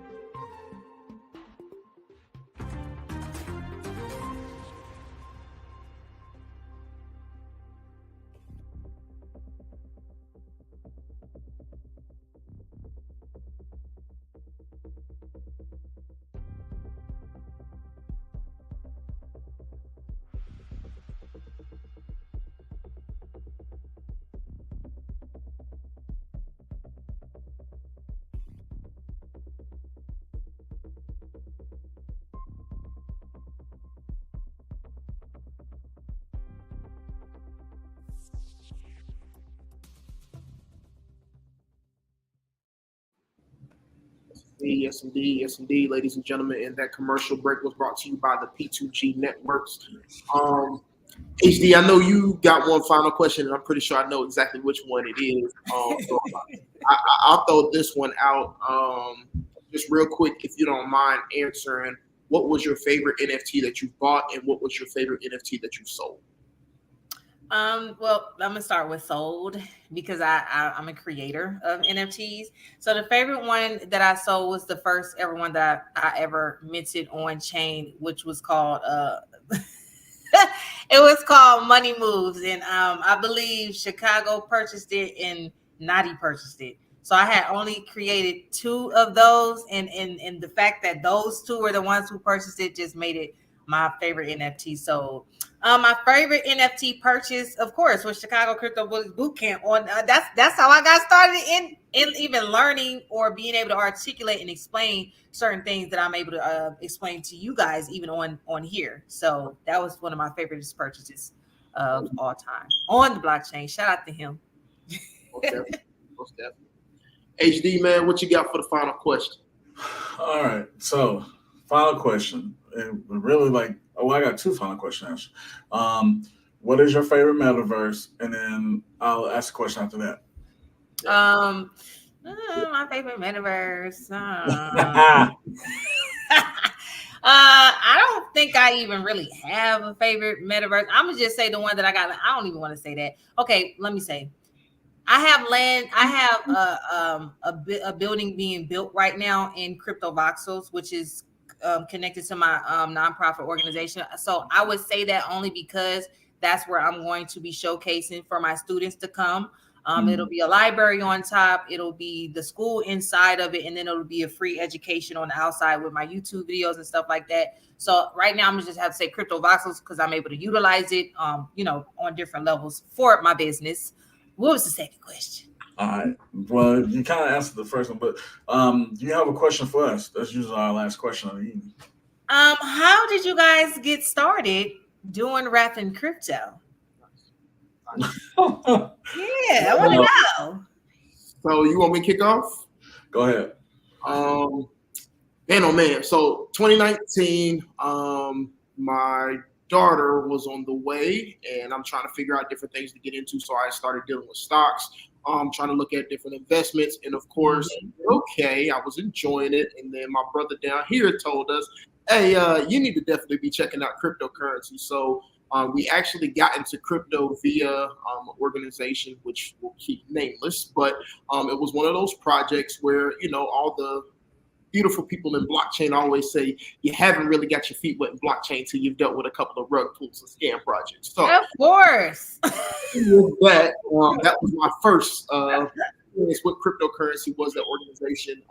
Yes, indeed. Yes, indeed, ladies and gentlemen. And that commercial break was brought to you by the P2G Networks. HD, I know you got one final question, and I'm pretty sure I know exactly which one it is. So I'll throw this one out just real quick, if you don't mind answering. What was your favorite NFT that you bought, and what was your favorite NFT that you sold? Well, I'm gonna start with sold because I'm a creator of NFTs. So the favorite one that I sold was the first ever one that I ever minted on chain, which was called it was called Money Moves, and I believe Chicago purchased it and Naughty purchased it. So I had only created 2 of those, and the fact that those 2 were the ones who purchased it just made it my favorite NFT. So my favorite NFT purchase, of course, was Chicago Crypto Bullies Bootcamp. On that's how I got started in even learning or being able to articulate and explain certain things that I'm able to explain to you guys even on here. So that was one of my favorite purchases of all time on the blockchain. Shout out to him. Most definitely. HD, man, what you got for the final question? All right, so final question, and really I got 2 final questions. What is your favorite metaverse? And then I'll ask a question after that. My favorite metaverse. I don't think I even really have a favorite metaverse. I'm gonna just say the one that I got. I don't even want to say that. Okay, let me say. I have land. I have a building being built right now in Crypto Voxels, which is connected to my nonprofit organization. So I would say that only because that's where I'm going to be showcasing for my students to come. It'll be a library on top. It'll be the school inside of it. And then it'll be a free education on the outside with my YouTube videos and stuff like that. So right now I'm gonna just have to say Crypto Voxels because I'm able to utilize it, on different levels for my business. What was the second question? All right. Well, you kind of answered the first one, but do you have a question for us? That's usually our last question of the evening. How did you guys get started doing rap and crypto? Yeah, I want to know. So you want me to kick off? Go ahead. Man, oh man. So 2019, my daughter was on the way, and I'm trying to figure out different things to get into. So I started dealing with stocks, trying to look at different investments. And of course, okay, I was enjoying it. And then my brother down here told us, hey, you need to definitely be checking out cryptocurrency. So We actually got into crypto via an organization which will keep nameless, but it was one of those projects where, all the beautiful people in blockchain always say you haven't really got your feet wet in blockchain till you've dealt with a couple of rug pulls and scam projects. So, of course. that was my first experience with cryptocurrency, was that organization.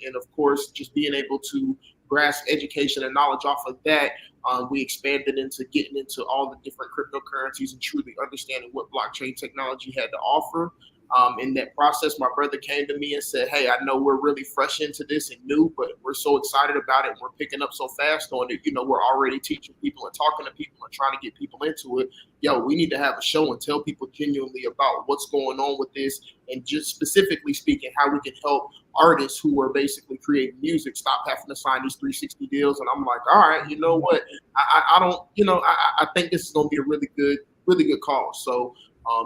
And of course, just being able to grasp education and knowledge off of that, we expanded into getting into all the different cryptocurrencies and truly understanding what blockchain technology had to offer. In that process, my brother came to me and said, "Hey, I know we're really fresh into this and new, but we're so excited about it. And we're picking up so fast on it. We're already teaching people and talking to people and trying to get people into it. Yo, we need to have a show and tell people genuinely about what's going on with this, and just specifically speaking, how we can help artists who are basically creating music stop having to sign these 360 deals." And I'm like, all right, you know what? I think this is going to be a really good cause. So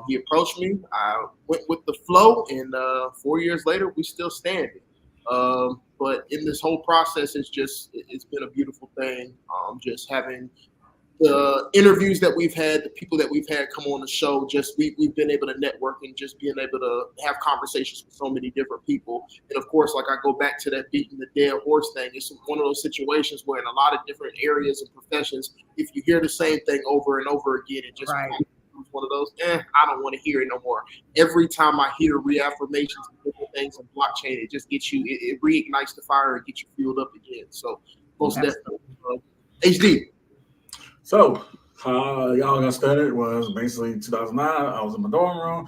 he approached me. I went with the flow, and 4 years later, we still standing. But in this whole process, it's been a beautiful thing. Just having the interviews that we've had, the people that we've had come on the show, we've been able to network and just being able to have conversations with so many different people. And of course, like I go back to that beating the dead horse thing. It's one of those situations where in a lot of different areas and professions, if you hear the same thing over and over again, it just one of those, I don't want to hear it no more. Every time I hear reaffirmations of different things in blockchain, it just gets you, it reignites the fire and gets you fueled up again. So most definitely. HD. So how y'all got started was basically 2009. I was in my dorm room,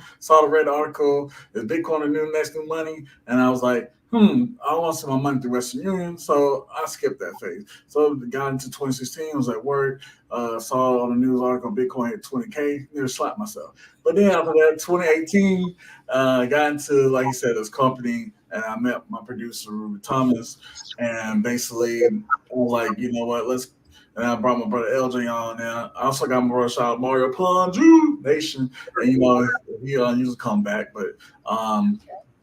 read the article, is Bitcoin the new next new money? And I was like, I don't want to send my money through Western Union, so I skipped that phase. So got into 2016, was at work, saw on the news article Bitcoin hit 20K, nearly slapped myself. But then after that, 2018, got into, like you said, this company, and I met my producer, Ruby Thomas, and basically I was like, you know what, and I brought my brother LJ on, and I also got my brother shout out Mario Ponju Nation, and he usually come back, but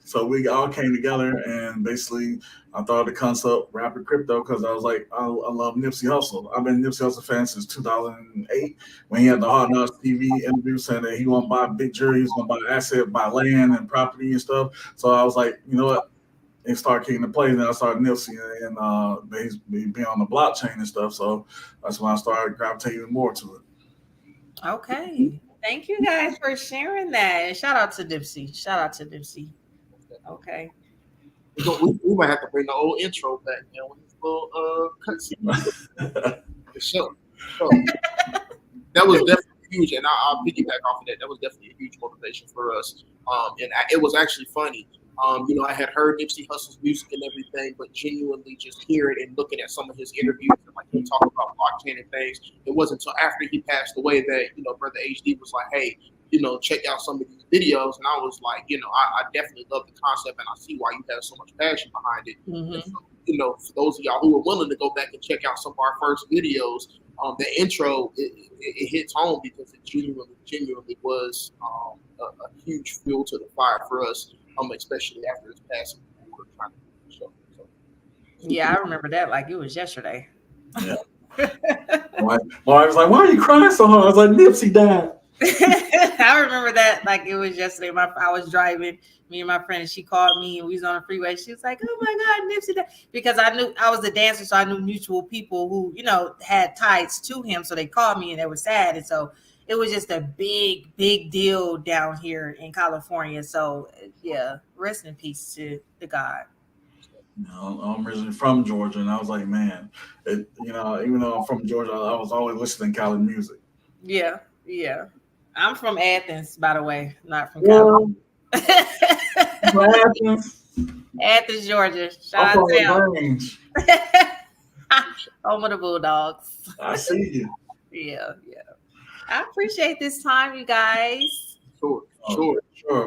so we all came together, and basically I thought of the concept Rapid Crypto because I was like, I love Nipsey Hussle. I've been a Nipsey Hussle fan since 2008 when he had the Hard Knocks TV interview saying that he won't buy big jury, he's gonna buy asset, buy land and property and stuff. So I was like, you know what? And start kicking the plays, and I started Nipsey and being on the blockchain and stuff. So that's when I started gravitating more to it. Okay. Thank you guys for sharing that. And shout out to Nipsey. Okay. We might have to bring the old intro back, with this little cutscene. For sure. So, that was definitely huge, and I'll piggyback off of that. That was definitely a huge motivation for us. And it was actually funny. I had heard Nipsey Hussle's music and everything, but genuinely just hearing and looking at some of his interviews and like him talking about blockchain and things, it wasn't until after he passed away that, Brother HD was like, hey, check out some of these videos. And I was like, I definitely love the concept, and I see why you have so much passion behind it. Mm-hmm. So, for those of y'all who are willing to go back and check out some of our first videos, the intro, it hits home because it genuinely was a huge fuel to the fire for us, especially after his passing. Yeah, I remember that like it was yesterday. Yeah. My wife was like, "Why are you crying so hard?" I was like, "Nipsey died." I remember that like it was yesterday. I was driving, me and my friend, and she called me, and we was on the freeway. She was like, "Oh my God, Nipsey died," because I knew I was a dancer, so I knew mutual people who had ties to him, so they called me and they were sad, and so it was just a big deal down here in California. So yeah, rest in peace to the God. I'm originally from Georgia, and I was like, man, even though I'm from Georgia, I was always listening to Cali music. Yeah. I'm from Athens, by the way, not from California. Athens, Georgia. Shout out to home of the Bulldogs. I see you. Yeah. I appreciate this time, you guys. Sure.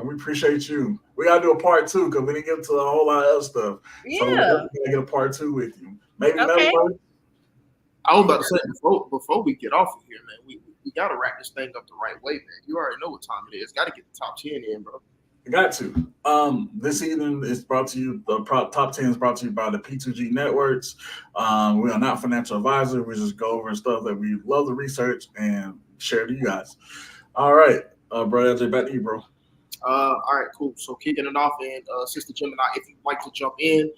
We appreciate you. We gotta do a part 2 because we didn't get to a whole lot of other stuff. Yeah. So we're gonna get a part 2 with you. Maybe okay. I was about to say before we get off of here, man, we gotta wrap this thing up the right way, man. You already know what time it is. Got to get the top 10 in, bro. I got to. This evening is brought to you. The top 10 is brought to you by the P2G Networks. We are not financial advisors. We just go over stuff that we love to research and share to you guys. All right, bro, LJ, back to you, bro. All right, cool. So kicking it off, and Sister Gemini, if you'd like to jump in,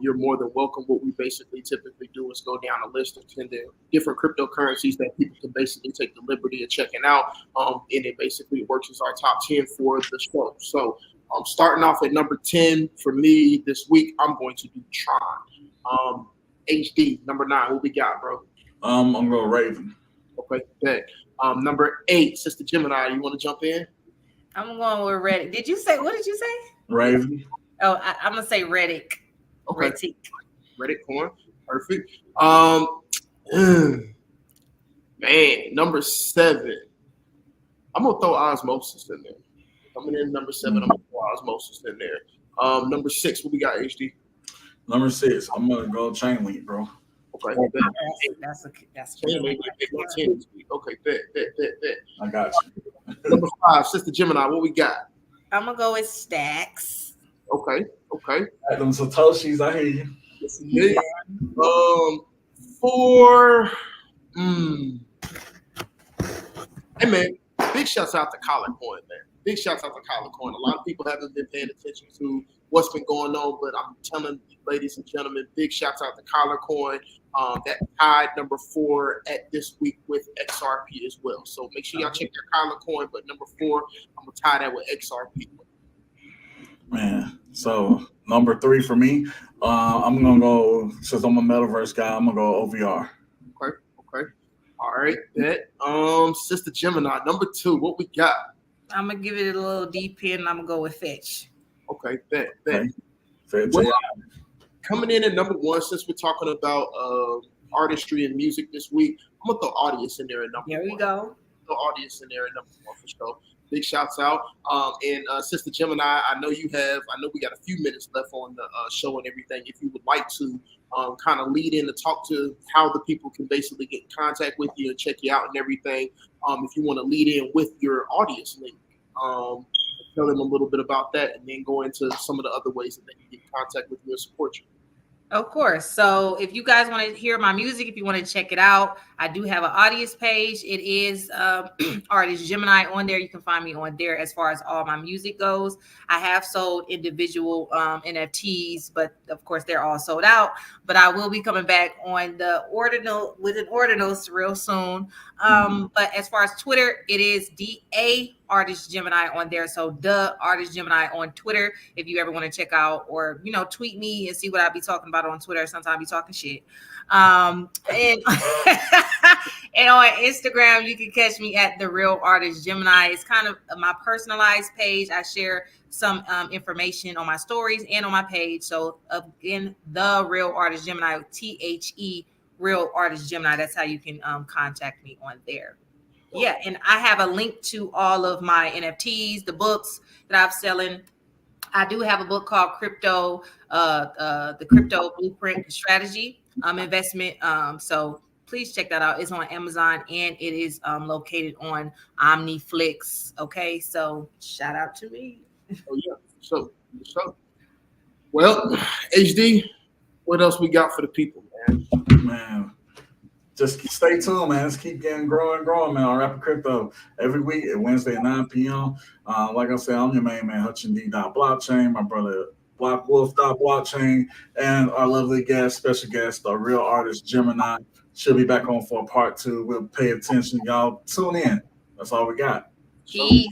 you're more than welcome. What we basically typically do is go down a list of 10 different cryptocurrencies that people can basically take the liberty of checking out, and it basically works as our top 10 for the show. So starting off at number 10 for me this week, I'm going to do Tron. HD, number 9, what we got, bro? I'm going to go Raven. Okay, bet. Number 8, Sister Gemini, you want to jump in? I'm going with Reddick. Did you say, what did you say? Raven. Oh, I'm going to say Reddick. Okay. Reddick Corn. Perfect. Man, number 7. I'm going to throw Osmosis in there. Coming in number 7, I'm going to throw Osmosis in there. Number 6, what we got, HD? Number 6, I'm going to go Chainlink, bro. Okay. That's Chainlink. Okay, bet. I got you. Number 5, Sister Gemini, what we got? I'm going to go with Stacks. Okay. Them Satoshis, I hear you. Yeah. 4. Hey, man, big shouts out to Collar Coin, man. Big shouts out to Collar Coin. A lot of people haven't been paying attention to what's been going on, but I'm telling you, ladies and gentlemen, big shouts out to Collar Coin. That tied number 4 at this week with XRP as well. So make sure y'all check that Collar Coin. But number 4, I'm gonna tie that with XRP. Man, so number 3 for me, I'm gonna go, since I'm a metaverse guy, I'm gonna go OVR. Okay. All right, bet. Sister Gemini, number 2, what we got? I'm gonna give it a little deep in, and I'm gonna go with Fetch. Okay, bet. Okay. Well, coming in at number 1, since we're talking about artistry and music this week, I'm gonna throw Audience in there at number 1. There we go. Throw Audience in there at number 1 for sure. Big shouts out. And Sister Gemini, I know we got a few minutes left on the show and everything. If you would like to kind of lead in to talk to how the people can basically get in contact with you and check you out and everything. If you want to lead in with your audience link, tell them a little bit about that, and then go into some of the other ways that they can get in contact with you and support you. Of course. So if you guys want to hear my music, if you want to check it out, I do have an audience page. It is Artist Gemini on there. You can find me on there as far as all my music goes. I have sold individual NFTs, but of course they're all sold out. But I will be coming back on the ordinal with an ordinals real soon. But as far as Twitter, it is DA Artist Gemini on there. So the Artist Gemini on Twitter. If you ever want to check out or tweet me and see what I be talking about on Twitter. Sometimes I be talking shit. And and on Instagram, you can catch me at The Real Artist Gemini. It's kind of my personalized page. I share some information on my stories and on my page. So again, The Real Artist Gemini, THE Real Artist Gemini. That's how you can contact me on there. Yeah, and I have a link to all of my NFTs, the books that I'm selling. I do have a book called the Crypto Blueprint Strategy Investment. So please check that out. It's on Amazon and it is located on OmniFlix. Okay, so shout out to me. Oh yeah, so well, HD, what else we got for the people, man? Man, just stay tuned, man. Let's keep getting growing, man. On Rapping Crypto every week at Wednesday at 9 p.m. Like I said, I'm your main man, HUTCH my brother BlackWolf.blockchain, and our lovely special guest, the Real Artist Gemini. She'll be back on for a part 2. We'll pay attention. Y'all tune in. That's all we got. Peace.